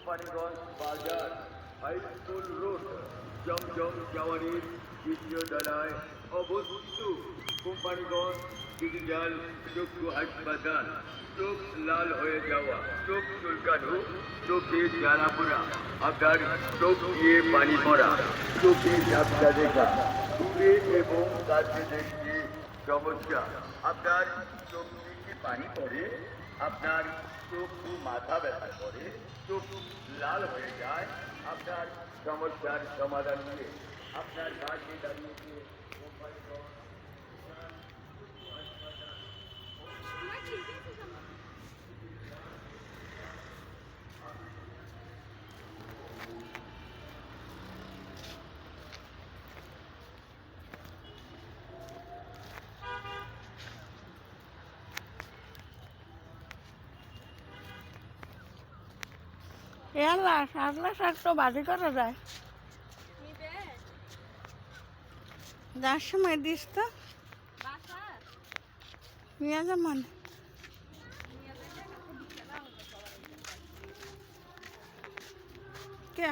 কোম্পানিগঞ্জ বাজার high school road জমজম জাওয়ারির দ্বিতীয় তলায় অবস্থিত। কোম্পানিগঞ্জ ডিজিটাল চক্ষু হাসপাতাল। চোখ লাল হয়ে যাওয়া, চোখ চুলকানো, চোখে জ্বালা পোড়া, আপনার চোখ দিয়ে পানি পড়া, চোখে ঝাপসা দেখা, দূরে এবং কাছে দেখতে সমস্যা, আপনার চোখ থেকে পানি পড়ে, আপনার চোখ মাথা ব্যথা করে, চোখ লাল হয়ে যায়, আপনার সমস্যার সমাধান নিয়ে আপনার কাছে দাঁড়িয়েছে কোম্পানিগঞ্জ। এলা সাজলা শাক তো বাজি করা যায়। যার সময় দিস তো নিয়ে যেমন কে